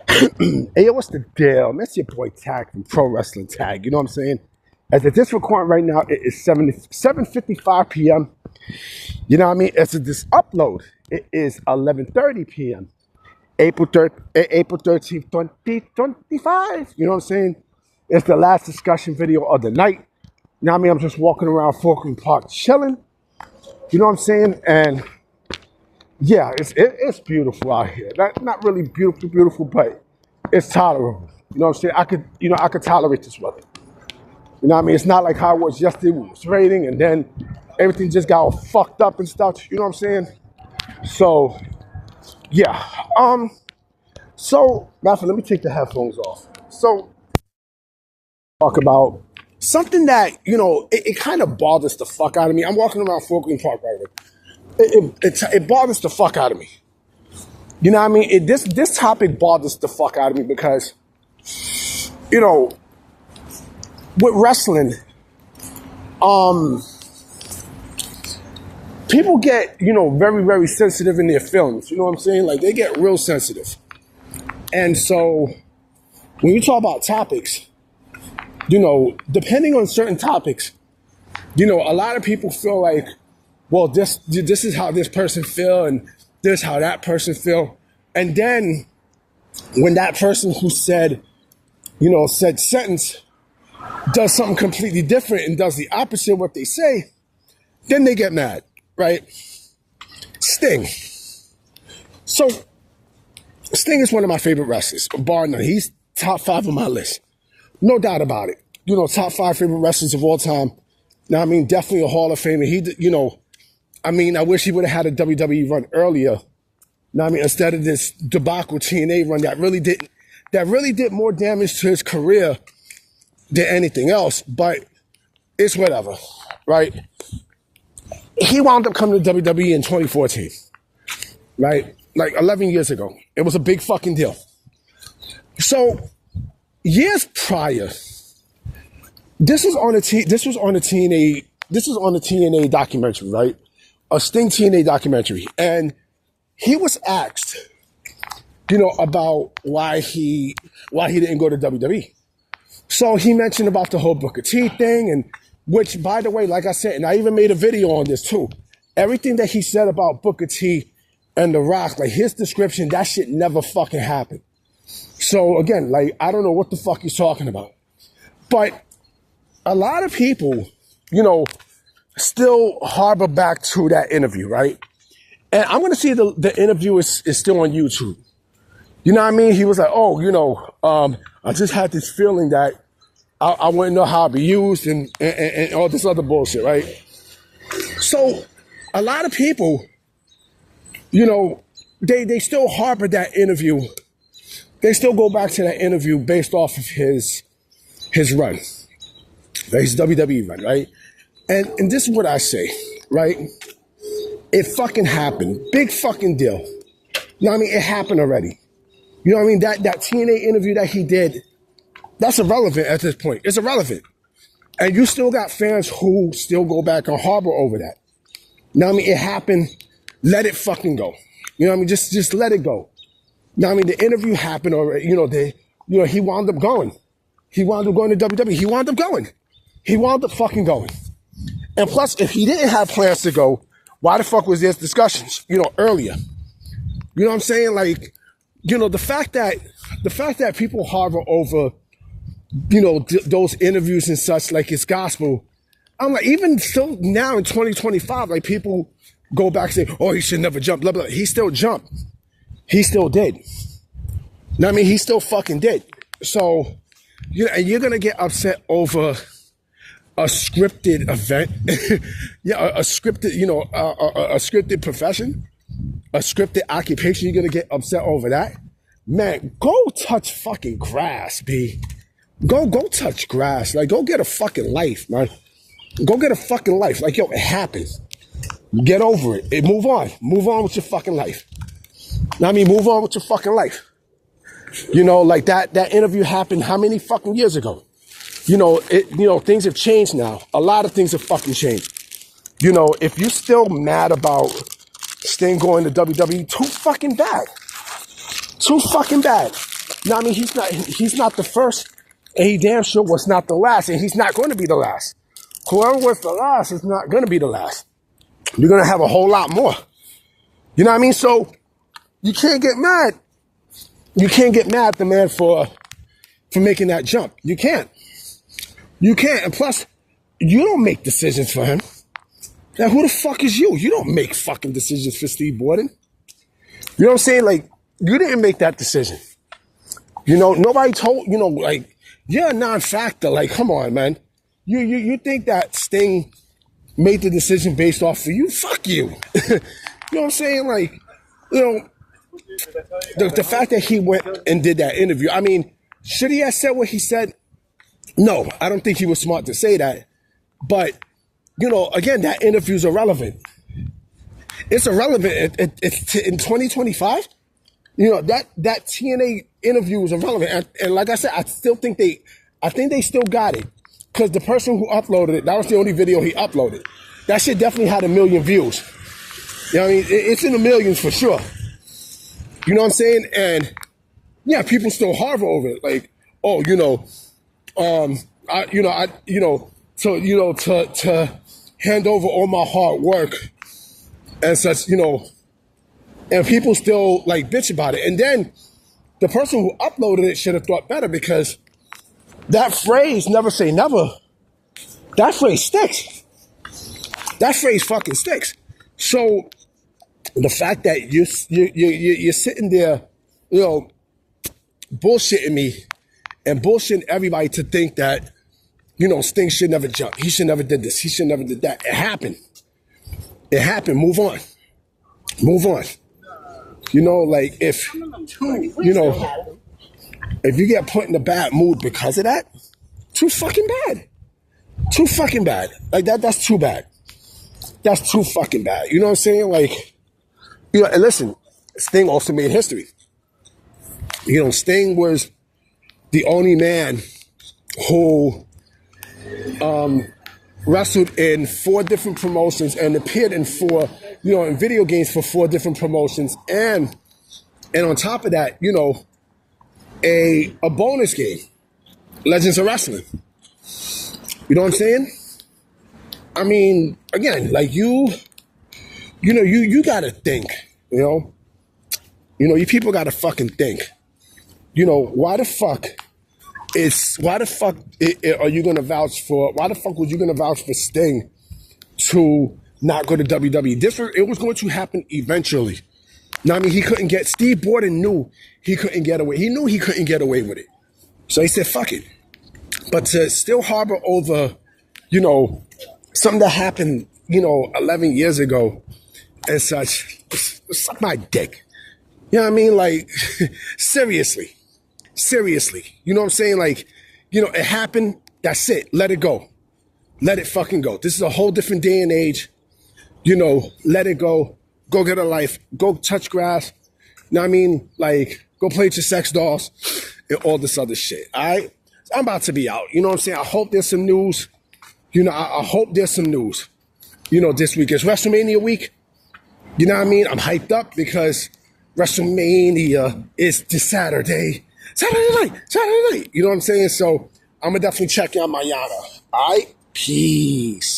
Hey, what's the deal? That's your boy Tag from Pro Wrestling Tag. You know what I'm saying? As of this recording right now, it is 7:55 p.m. You know what I mean? As of this upload, it is 11:30 p.m. April 13th, 2025. You know what I'm saying? It's the last discussion video of the night. You know what I mean? I'm just walking around Falkland Park chilling. You know what I'm saying? And yeah, it's beautiful out here. Not really beautiful, but it's tolerable. You know what I'm saying? I could tolerate this weather. You know what I mean? It's not like how it was yesterday when it was raining and then everything just got all fucked up and stuff. You know what I'm saying? So yeah. Rafa, let me take the headphones off. So talk about something that, it kind of bothers the fuck out of me. I'm walking around Falkland Park right now. It bothers the fuck out of me. You know what I mean? This topic bothers the fuck out of me because, with wrestling, people get, very, very sensitive in their feelings. You know what I'm saying? Like, they get real sensitive. And so, when you talk about topics, depending on certain topics, a lot of people feel like, well, this is how this person feel and this how that person feel. And then when that person who said sentence does something completely different and does the opposite of what they say, then they get mad, right? Sting. So Sting is one of my favorite wrestlers, bar none. He's top 5 on my list. No doubt about it. Top 5 favorite wrestlers of all time. Now, I mean, definitely a Hall of Famer. I wish he would have had a WWE run earlier. Now, I mean, instead of this debacle TNA run that really did more damage to his career than anything else, but it's whatever, right? He wound up coming to WWE in 2014, right? Like 11 years ago. It was a big fucking deal. So, years prior, this was on a TNA documentary, right? A Sting TNA documentary. And he was asked, about why he didn't go to WWE. So he mentioned about the whole Booker T thing, and which, by the way, like I said, and I even made a video on this too. Everything that he said about Booker T and The Rock, like his description, that shit never fucking happened. So again, like, I don't know what the fuck he's talking about. But a lot of people, still harbor back to that interview, right? And I'm going to see the interview is still on YouTube. You know what I mean? He was like, I just had this feeling that I wouldn't know how to be used and all this other bullshit, right? So a lot of people, they still harbor that interview. They still go back to that interview based off of his run, his WWE run, right? And this is what I say, right? It fucking happened. Big fucking deal. You know what I mean? It happened already. You know what I mean? That TNA interview that he did, that's irrelevant at this point. It's irrelevant. And you still got fans who still go back and harbor over that. You know what I mean? It happened. Let it fucking go. You know what I mean? Just let it go. You know what I mean? The interview happened already. He wound up going. He wound up going to WWE. He wound up going. He wound up fucking going. And plus, if he didn't have plans to go, why the fuck was there discussions, earlier? You know what I'm saying? Like, the fact that people harbor over, those interviews and such, like it's gospel. I'm like, even still now in 2025, like people go back and say, oh, he should never jump, blah, blah. He still jumped. He still did. I mean, he still fucking did. So, and you're going to get upset over a scripted event, yeah, a scripted, a scripted profession, a scripted occupation. You're gonna get upset over that, man. Go touch fucking grass, B. Go touch grass. Like, go get a fucking life, man. Go get a fucking life. Like, it happens. Get over it. Move on. Move on with your fucking life. I mean, move on with your fucking life. Like that interview happened how many fucking years ago? Things have changed now. A lot of things have fucking changed. If you're still mad about Sting going to WWE, too fucking bad. Too fucking bad. No, I mean, he's not the first, and he damn sure was not the last, and he's not going to be the last. Whoever was the last is not going to be the last. You're going to have a whole lot more. You know what I mean? So you can't get mad. You can't get mad at the man for making that jump. You can't. You can't. And plus, you don't make decisions for him. Now, who the fuck is you? You don't make fucking decisions for Steve Borden. You know what I'm saying? Like, you didn't make that decision. You know, nobody told, you know, like, you're a non-factor. Like, come on, man. You think that Sting made the decision based off of you? Fuck you. You know what I'm saying? Like, you know, the fact that he went and did that interview, I mean, should he have said what he said? No, I don't think he was smart to say that. But, you know, again, that interview is irrelevant. It's irrelevant. It's in 2025. You know, that TNA interview is irrelevant. And like I said, I think they still got it. Because the person who uploaded it, that was the only video he uploaded. That shit definitely had 1 million views. You know what I mean? It's in the millions for sure. You know what I'm saying? And yeah, people still harbor over it. Like, oh, you know, to hand over all my hard work and such, you know, and people still like bitch about it. And then the person who uploaded it should have thought better, because that phrase, never say never, that phrase sticks. That phrase fucking sticks. So the fact that you're sitting there, you know, bullshitting me and bullshitting everybody to think that, you know, Sting should never jump. He should never did this. He should never did that. It happened. It happened. Move on. Move on. You know, like if, you know, if you get put in a bad mood because of that, too fucking bad. Too fucking bad. Like that's too bad. That's too fucking bad. You know what I'm saying? Like, you know, and listen, Sting also made history. You know, Sting was the only man who wrestled in 4 different promotions and appeared in 4, you know, in video games for 4 different promotions. And on top of that, you know, a bonus game, Legends of Wrestling. You know what I'm saying? I mean, again, like you gotta think, you know, you people gotta fucking think, you know, why the fuck are you gonna vouch for? Why the fuck was you gonna vouch for Sting to not go to WWE? It was going to happen eventually. Now, I mean, Steve Borden knew he couldn't get away. He knew he couldn't get away with it. So he said, fuck it. But to still harbor over, you know, something that happened, you know, 11 years ago and such, suck my dick. You know what I mean? Like, seriously. You know what I'm saying? Like, you know, it happened. That's it. Let it go. Let it fucking go. This is a whole different day and age. You know, let it go. Go get a life. Go touch grass. You know what I mean? Like, go play with your sex dolls and all this other shit. All right? I'm about to be out. You know what I'm saying? I hope there's some news. You know, I hope there's some news. You know, this week is WrestleMania week. You know what I mean? I'm hyped up because WrestleMania is this Saturday. Saturday night. You know what I'm saying? So I'm going to definitely check out my Yana. All right? Peace.